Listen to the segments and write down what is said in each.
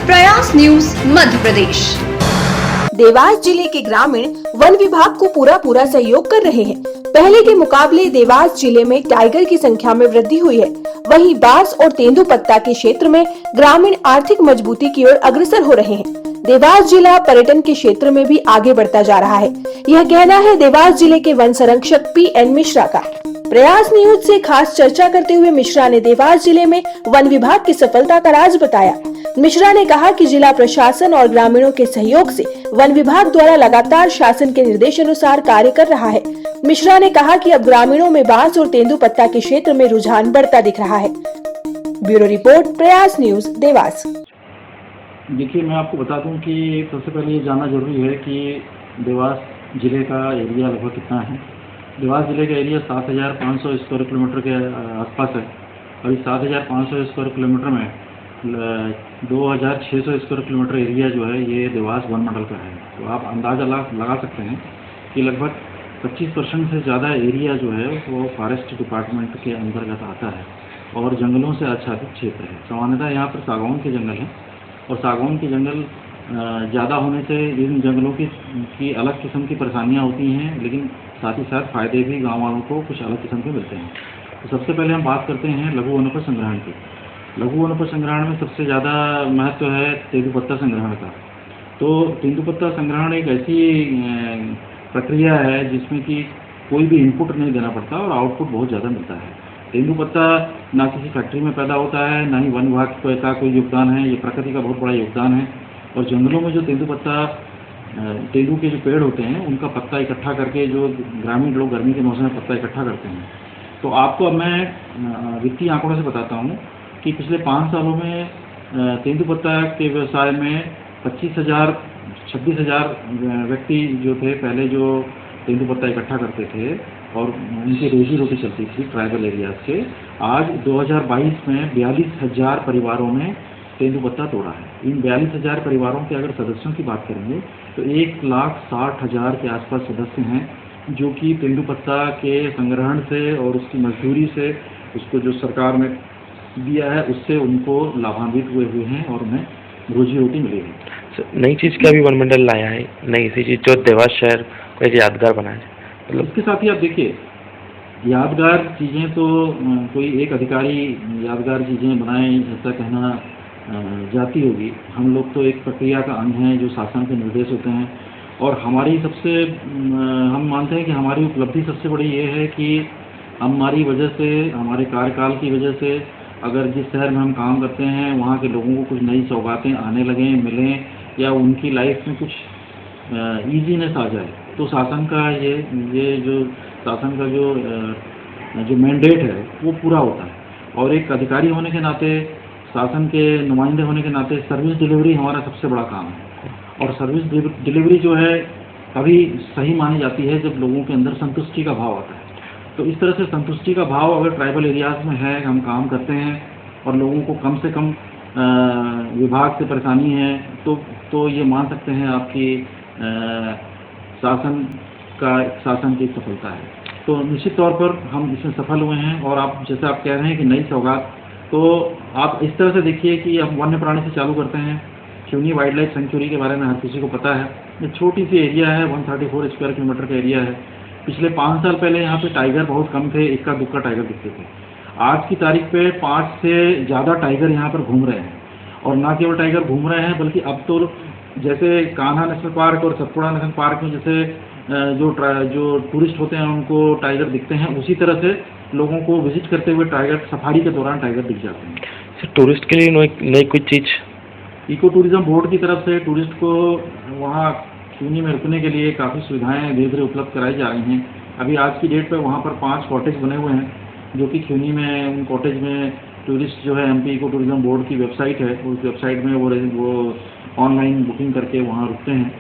प्रयास न्यूज मध्य प्रदेश। देवास जिले के ग्रामीण वन विभाग को पूरा सहयोग कर रहे हैं। पहले के मुकाबले देवास जिले में टाइगर की संख्या में वृद्धि हुई है। वहीं बांस और तेंदुपत्ता के क्षेत्र में ग्रामीण आर्थिक मजबूती की ओर अग्रसर हो रहे हैं। देवास जिला पर्यटन के क्षेत्र में भी आगे बढ़ता जा रहा है, यह कहना है देवास जिले के वन संरक्षक PN मिश्रा का। प्रयास न्यूज से खास चर्चा करते हुए मिश्रा ने देवास जिले में वन विभाग की सफलता का राज बताया। मिश्रा ने कहा कि जिला प्रशासन और ग्रामीणों के सहयोग से वन विभाग द्वारा लगातार शासन के निर्देशानुसार कार्य कर रहा है। मिश्रा ने कहा कि अब ग्रामीणों में बांस और तेंदुपत्ता के क्षेत्र में रुझान बढ़ता दिख रहा है। ब्यूरो रिपोर्ट, प्रयास न्यूज, देवास। देखिए, मैं आपको बता दूं कि सबसे पहले ये जानना जरूरी है कि देवास जिले का एरिया लगभग कितना है। देवास जिले का एरिया 7,500 स्क्वायर किलोमीटर के आसपास है और इस 7,500 स्क्वायर किलोमीटर में 2,600 स्क्वायर किलोमीटर एरिया जो है ये देवास वन मंडल का है। तो आप अंदाज़ा लगा सकते हैं कि लगभग 25% से ज़्यादा एरिया जो है वो फॉरेस्ट डिपार्टमेंट के अंतर्गत आता है और जंगलों से आच्छादित क्षेत्र है। सामान्यतः यहाँ पर सागौन के जंगल हैं और सागौन के जंगल ज़्यादा होने से इन जंगलों की अलग किस्म की परेशानियाँ होती हैं, लेकिन साथ ही साथ फ़ायदे भी गांव वालों को कुछ अलग किस्म के मिलते हैं। तो सबसे पहले हम बात करते हैं लघु वनोपज संग्रहण की। लघु वनोपज संग्रहण में सबसे ज़्यादा महत्व है तेंदुपत्ता संग्रहण का। तो तेंदुपत्ता संग्रहण एक ऐसी प्रक्रिया है जिसमें कि कोई भी इनपुट नहीं देना पड़ता और आउटपुट बहुत ज़्यादा मिलता है। तेंदुपत्ता ना किसी फैक्ट्री में पैदा होता है, ना ही वन विभाग का कोई योगदान है, ये प्रकृति का बहुत बड़ा योगदान है। और जंगलों में जो तेंदू के जो पेड़ होते हैं उनका पत्ता इकट्ठा करके जो ग्रामीण लोग गर्मी के मौसम में पत्ता इकट्ठा करते हैं। तो आपको अब मैं वित्तीय आंकड़ों से बताता हूँ कि पिछले 5 सालों में तेंदुपत्ता के व्यवसाय में 26,000 व्यक्ति जो थे पहले जो तेंदुपत्ता इकट्ठा करते थे और उनकी रोजी रोटी चलती थी ट्राइबल एरिया से, आज 2022 में 42,000 परिवारों ने तेंदुपत्ता तोड़ा है। इन 42,000 परिवारों के अगर सदस्यों की बात करेंगे तो 1,60,000 के आसपास सदस्य हैं जो कि तेंदुपत्ता के संग्रहण से और उसकी मजदूरी से, उसको जो सरकार ने दिया है उससे उनको लाभान्वित हुए हैं और उन्हें रोजी रोटी मिली है। नई चीज़ का भी वन मंडल लाया है, नई सी चीज़ जो देवास शहर को एक यादगार बनाया है। मतलब इसके साथ ही आप देखिए, यादगार चीज़ें तो कोई एक अधिकारी यादगार चीज़ें बनाए ऐसा कहना जाती होगी। हम लोग तो एक प्रक्रिया का अंग हैं जो शासन के निर्देश होते हैं और हमारी हम मानते हैं कि हमारी उपलब्धि सबसे बड़ी ये है कि हमारी वजह से, हमारे कार्यकाल की वजह से अगर जिस शहर में हम काम करते हैं वहाँ के लोगों को कुछ नई सौगातें आने लगें, मिलें या उनकी लाइफ में कुछ ईजीनेस आ जाए, तो शासन का ये जो शासन का जो मैंडेट है वो पूरा होता है। और एक अधिकारी होने के नाते, शासन के नुमाइंदे होने के नाते सर्विस डिलीवरी हमारा सबसे बड़ा काम है। और सर्विस डिलीवरी जो है अभी सही मानी जाती है जब लोगों के अंदर संतुष्टि का भाव आता है। तो इस तरह से संतुष्टि का भाव अगर ट्राइबल एरियाज़ में है, हम काम करते हैं और लोगों को कम से कम विभाग से परेशानी है, तो ये मान सकते हैं आपकी शासन की सफलता है। तो निश्चित तौर पर हम इसमें सफल हुए हैं। और आप जैसे आप कह रहे हैं कि नई सौगात, तो आप इस तरह से देखिए कि हम वन्य प्राणी से चालू करते हैं। खिवनी वाइल्ड लाइफ सेंचुरी के बारे में हर किसी को पता है। ये छोटी सी एरिया है, 134 स्क्वायर किलोमीटर का एरिया है। पिछले 5 साल पहले यहाँ पे टाइगर बहुत कम थे, इक्का दुक्का टाइगर दिखते थे। आज की तारीख पे 5 से ज़्यादा टाइगर यहाँ पर घूम रहे हैं। और ना केवल टाइगर घूम रहे हैं बल्कि अब तो जैसे कान्हा नेशनल पार्क और सतपुड़ा नेशनल पार्क में जैसे जो टूरिस्ट होते हैं उनको टाइगर दिखते हैं, उसी तरह से लोगों को विजिट करते हुए टाइगर सफारी के दौरान टाइगर दिख जाते हैं। सर, टूरिस्ट के लिए नई कुछ चीज़ इको टूरिज्म बोर्ड की तरफ से टूरिस्ट को वहाँ खिवनी में रुकने के लिए काफ़ी सुविधाएं धीरे धीरे उपलब्ध कराई जा रही हैं। अभी आज की डेट पे वहाँ पर 5 कॉटेज बने हुए हैं जो कि खिवनी में, उन कॉटेज में टूरिस्ट जो है MP इको टूरिज्म बोर्ड की वेबसाइट है, उस वेबसाइट में वो ऑनलाइन बुकिंग करके वहाँ रुकते हैं।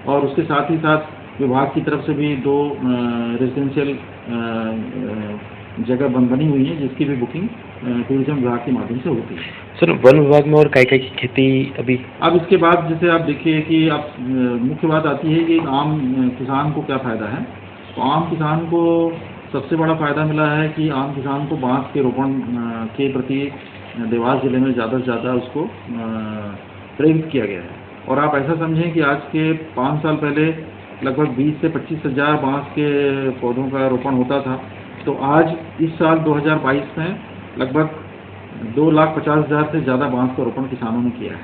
और उसके साथ ही साथ विभाग की तरफ से भी 2 रेजिडेंशियल जगह बनी हुई है जिसकी भी बुकिंग टूरिज्म विभाग के माध्यम से होती है। सर, वन विभाग में और क्या क्या की खेती अभी? अब इसके बाद जैसे आप देखिए कि अब मुख्य बात आती है कि आम किसान को क्या फ़ायदा है। तो आम किसान को सबसे बड़ा फ़ायदा मिला है कि आम किसान को बांस के रोपण के प्रति देवास जिले में ज़्यादा से ज़्यादा उसको प्रेरित किया गया है। और आप ऐसा समझें कि आज के 5 साल पहले लगभग 20 से 25 हज़ार बांस के पौधों का रोपण होता था, तो आज इस साल 2022 में लगभग 2,50,000 से ज़्यादा बांस का रोपण किसानों ने किया है।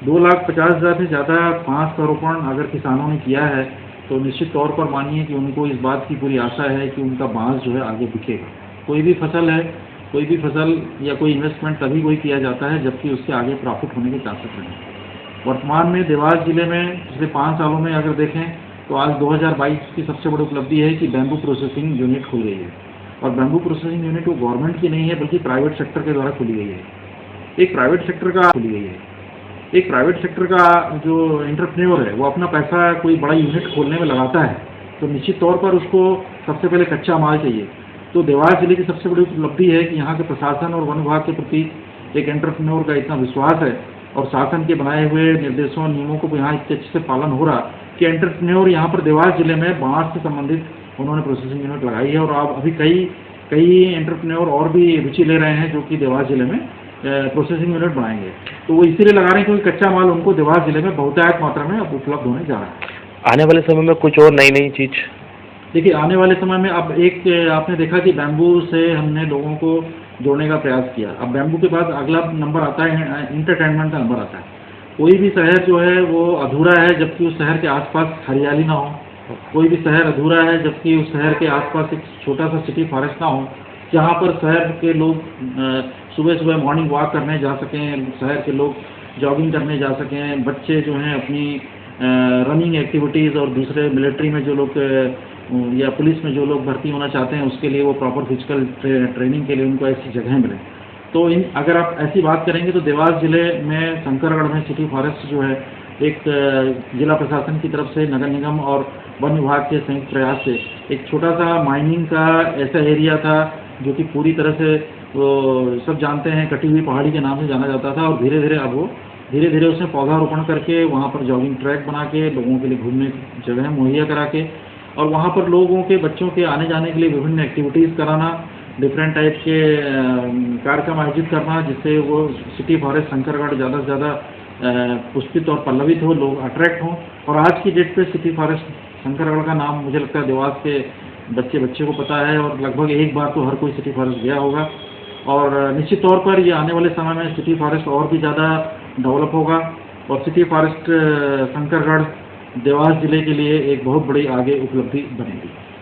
2,50,000 से ज़्यादा बांस का रोपण अगर किसानों ने किया है तो निश्चित तौर पर मानिए कि उनको इस बात की पूरी आशा है कि उनका बांस जो है आगे बिकेगा। कोई भी फसल या कोई इन्वेस्टमेंट तभी कोई किया जाता है जबकि उससे आगे प्रॉफिट होने के चांसेस रहें। वर्तमान में देवास जिले में पिछले 5 सालों में अगर देखें तो आज 2022 की सबसे बड़ी उपलब्धि है कि बैम्बू प्रोसेसिंग यूनिट खुल गई है। और बैम्बू प्रोसेसिंग यूनिट वो गवर्नमेंट की नहीं है बल्कि प्राइवेट सेक्टर के द्वारा खुली गई है। एक प्राइवेट सेक्टर का जो एंटरप्रेन्योर है वो अपना पैसा कोई बड़ा यूनिट खोलने में लगाता है तो निश्चित तौर पर उसको सबसे पहले कच्चा माल चाहिए। तो देवास जिले की सबसे बड़ी उपलब्धि है कि यहाँ के प्रशासन और वन विभाग के प्रति एक एंटरप्रेन्योर का इतना विश्वास है और शासन के बनाए हुए निर्देशों और नियमों को यहाँ इतने अच्छे से पालन हो रहा कि एंटरप्रेन्योर यहाँ पर देवास जिले में बांस से संबंधित उन्होंने प्रोसेसिंग यूनिट लगाई है। और आप अभी कई एंटरप्रेन्योर और भी रुचि ले रहे हैं जो कि देवास जिले में प्रोसेसिंग यूनिट बनाएंगे। तो वो इसीलिए लगा रहे हैं क्योंकि कच्चा माल उनको देवास जिले में बहुतायत मात्रा में अब उपलब्ध होने जा रहा है। आने वाले समय में कुछ और नई चीज़ देखिए, आने वाले समय में अब एक आपने देखा कि बैम्बू से हमने लोगों को जोड़ने का प्रयास किया। अब बैम्बू के बाद अगला नंबर आता है इंटरटेनमेंट का नंबर आता है। कोई भी शहर जो है वो अधूरा है जबकि उस शहर के आसपास हरियाली ना हो। कोई भी शहर अधूरा है जबकि उस शहर के आसपास एक छोटा सा सिटी फॉरेस्ट ना हो जहाँ पर शहर के लोग सुबह सुबह मॉर्निंग वॉक करने जा सकें, शहर के लोग जॉगिंग करने जा सकें, बच्चे जो हैं अपनी रनिंग एक्टिविटीज़ और दूसरे मिलिट्री में जो लोग या पुलिस में जो लोग भर्ती होना चाहते हैं उसके लिए वो प्रॉपर फिजिकल ट्रेनिंग के लिए उनको ऐसी जगहें मिलें। तो अगर आप ऐसी बात करेंगे तो देवास जिले में शंकरगढ़ में सिटी फॉरेस्ट जो है एक जिला प्रशासन की तरफ से नगर निगम और वन विभाग के संयुक्त प्रयास से एक छोटा सा माइनिंग का ऐसा एरिया था जो कि पूरी तरह से वो सब जानते हैं कटी हुई पहाड़ी के नाम से जाना जाता था। और धीरे धीरे उसमें पौधारोपण करके वहाँ पर जॉगिंग ट्रैक बना के लोगों के लिए घूमने की जगह मुहैया करा के और वहाँ पर लोगों के बच्चों के आने जाने के लिए विभिन्न एक्टिविटीज़ कराना, डिफरेंट टाइप के कार्यक्रम आयोजित करना जिससे वो सिटी फॉरेस्ट शंकरगढ़ ज़्यादा से ज़्यादा पुष्पित और पल्लवित हो, लोग अट्रैक्ट हों। और आज की डेट पे सिटी फॉरेस्ट शंकरगढ़ का नाम मुझे लगता है देवास के बच्चे को पता है और लगभग एक बार तो हर कोई सिटी फॉरेस्ट गया होगा। और निश्चित तौर पर ये आने वाले समय में सिटी फॉरेस्ट और भी ज़्यादा डेवलप होगा और सिटी फॉरेस्ट शंकरगढ़ देवास जिले के लिए एक बहुत बड़ी आगे उपलब्धि बनेगी।